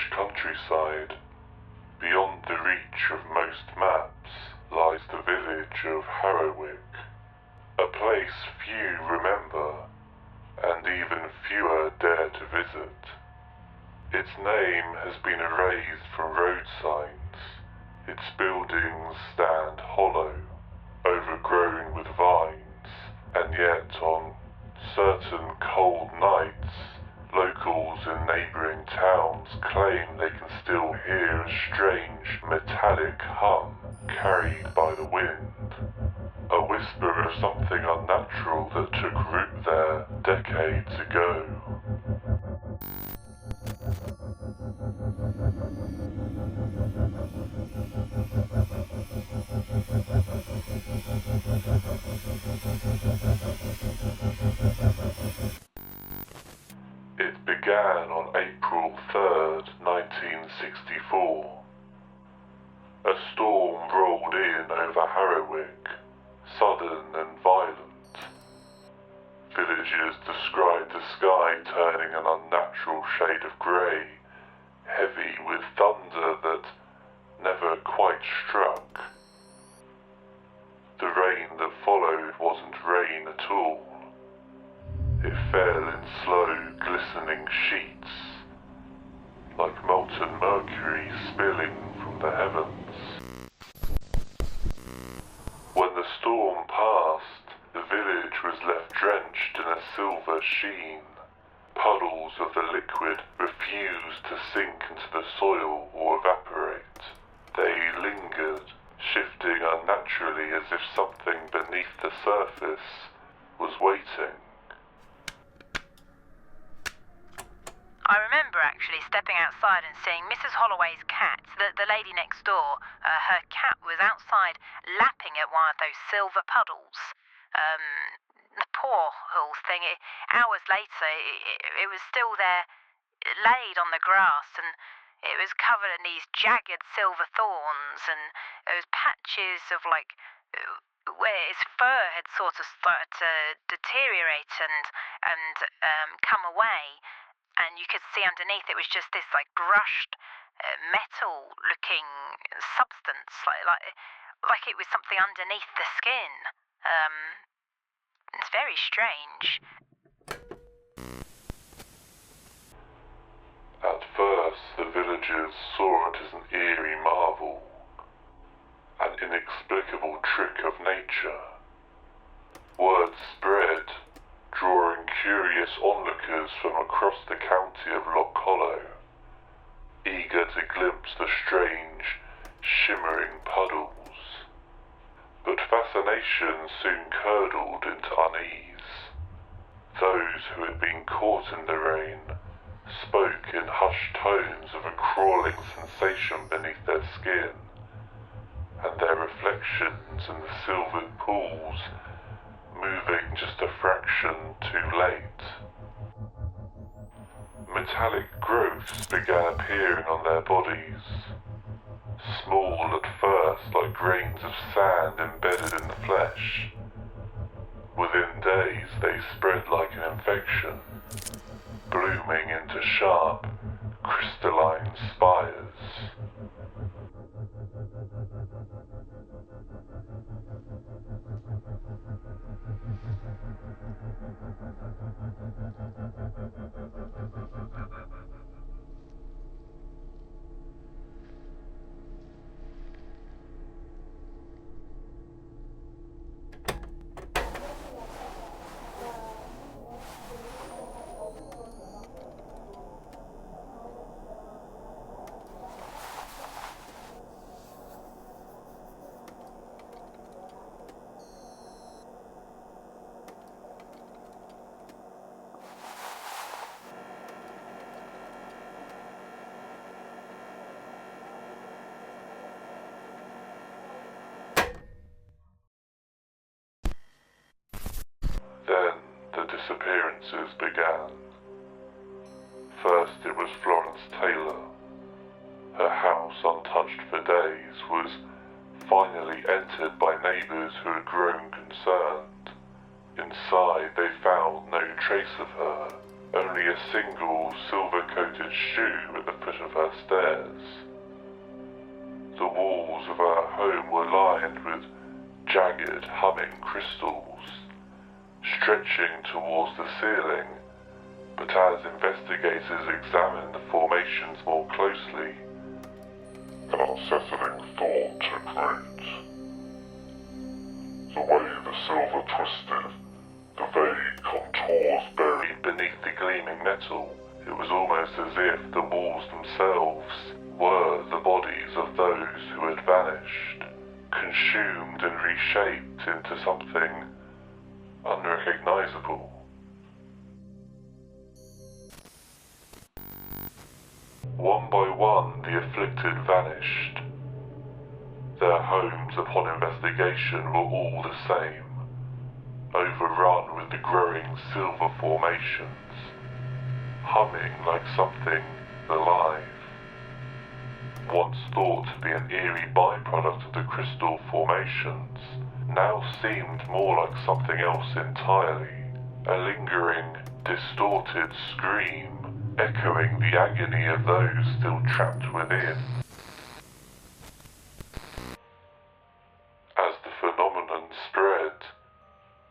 lush countryside, beyond the reach of most maps, lies the village of Harrowick, a place few remember, and even fewer dare to visit. Its name has been erased from road signs. Its buildings stand hollow, overgrown with vines, and yet on certain cold nights, locals in neighbouring towns claim they can still hear a strange metallic hum carried by the wind, a whisper of something unnatural that took root there decades ago. It began on April 3rd, 1964. A storm rolled in over Harrowick, sudden and violent. Villagers described the sky turning an unnatural shade of grey, heavy with thunder that never quite struck. The rain that followed wasn't rain at all. It fell in slow, glistening sheets, like molten mercury spilling from the heavens. When the storm passed, the village was left drenched in a silver sheen. Puddles of the liquid refused to sink into the soil or evaporate. They lingered, shifting unnaturally as if something beneath the surface was waiting. I remember actually stepping outside and seeing Mrs. Holloway's cat, the lady next door. Her cat was outside lapping at one of those silver puddles. The poor whole thing, hours later, it was still there, laid on the grass, and it was covered in these jagged silver thorns, and there was patches of, like, where his fur had sort of started to deteriorate and come away. And you could see underneath it was just this, like, brushed metal-looking substance, like it was something underneath the skin. It's very strange. At first, the villagers saw it as an eerie marvel, an inexplicable trick of nature. Word spread, drawing curious onlookers from across the county of Lochollow, eager to glimpse the strange, shimmering puddles. But fascination soon curdled into unease. Those who had been caught in the rain spoke in hushed tones of a crawling sensation beneath their skin, and their reflections in the silvered pools moving just a fraction too late. Metallic growths began appearing on their bodies, small at first like grains of sand embedded in the flesh. Within days they spread like an infection, blooming into sharp, crystalline spires. Then the disappearances began. First it was Florence Taylor. Her house, untouched for days, was finally entered by neighbours who had grown concerned. Inside they found no trace of her, only only a single silver-coated shoe at the foot of her stairs. The walls of her home were lined with jagged, humming crystals, stretching towards the ceiling, but as investigators examined the formations more closely, an unsettling thought took root. The way the silver twisted, the vague contours buried beneath the gleaming metal, it was almost as if the walls themselves were the bodies of those who had vanished, consumed and reshaped into something unrecognizable. One by one, the afflicted vanished. Their homes, upon investigation, were all the same, overrun with the growing silver formations, humming like something alive. Once thought to be an eerie byproduct of the crystal formations, now seemed more like something else entirely, a lingering, distorted scream, echoing the agony of those still trapped within. As the phenomenon spread,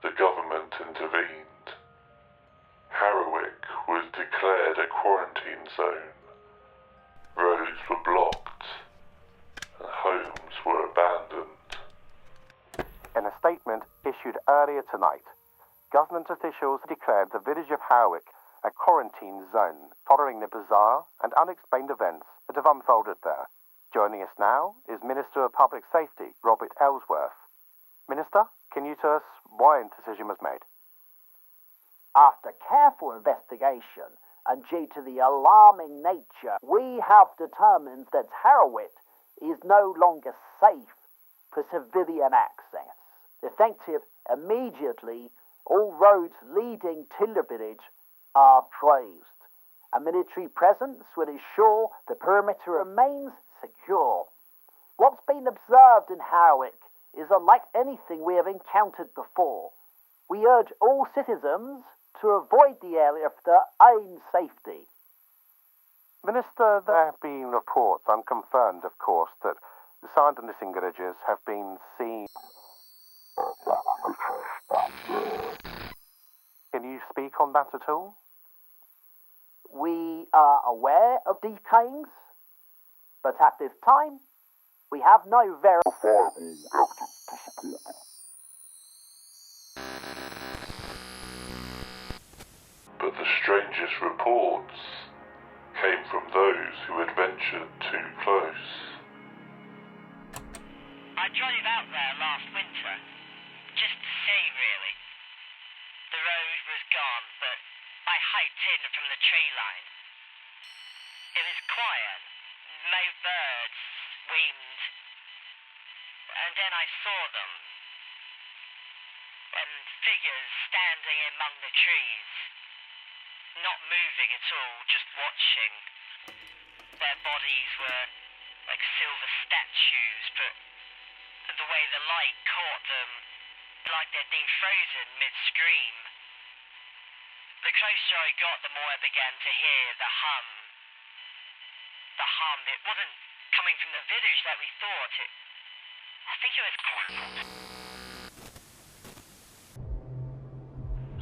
the government intervened. Harrowick was declared a quarantine zone. Roads were blocked, and homes were abandoned. In a statement issued earlier tonight, government officials declared the village of Harrowick a quarantine zone following the bizarre and unexplained events that have unfolded there. Joining us now is Minister of Public Safety, Robert Ellsworth. Minister, can you tell us why the decision was made? After careful investigation and due to the alarming nature, we have determined that Harrowick is no longer safe for civilian access. Effective immediately, all roads leading to the village are closed. A military presence will ensure the perimeter remains secure. What's been observed in Harrowick is unlike anything we have encountered before. We urge all citizens to avoid the area for their own safety. Minister, there have been reports, unconfirmed of course, that the signs of missing villages have been seen. Can you speak on that at all? We are aware of these claims, but at this time, we have no verifiable evidence to support them. But the strangest reports came from those who had ventured too close. I drove out there last winter, just to see really. The road was gone, but I hiked in from the tree line. It was quiet, no birds screamed, and then I saw them, and figures standing among the trees, not moving at all, just watching. Their bodies were like silver statues, but the way the light caught them, like they'd been frozen mid-scream. The closer I got, the more I began to hear the hum. The hum, it wasn't coming from the village that we thought. I think it was...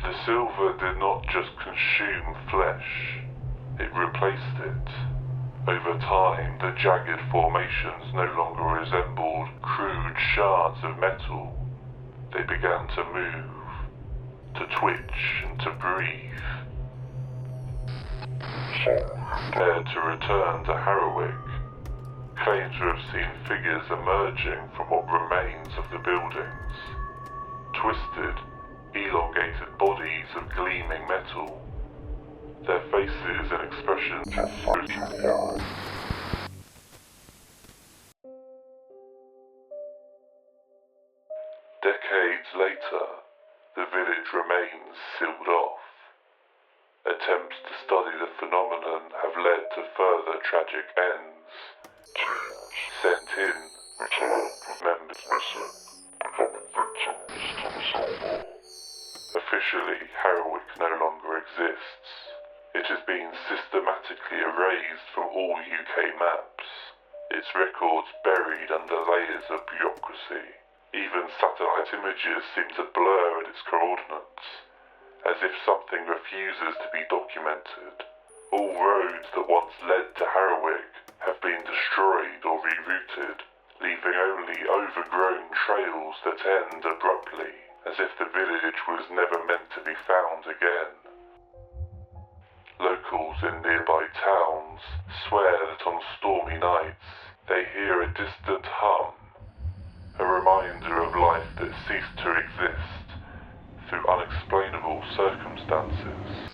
The silver did not just consume flesh, it replaced it. Over time, the jagged formations no longer resembled crude shards of metal. They began to move, to twitch and to breathe. Prepared to return to Harrowick, claim to have seen figures emerging from what remains of the buildings. Twisted, elongated bodies of gleaming metal. Their faces and expressions Decades later, the village remains sealed off. Attempts to study the phenomenon have led to further tragic ends. Sent in members missing. Officially, Harrowick no longer exists. It has been systematically erased from all UK maps, its records buried under layers of bureaucracy. Even satellite images seem to blur at its coordinates, as if something refuses to be documented. All roads that once led to Harrowick have been destroyed or rerouted, leaving only overgrown trails that end abruptly, as if the village was never meant to be found again. Locals in nearby towns swear that on stormy nights they hear a distant hum, a reminder of life that ceased to exist through unexplainable circumstances.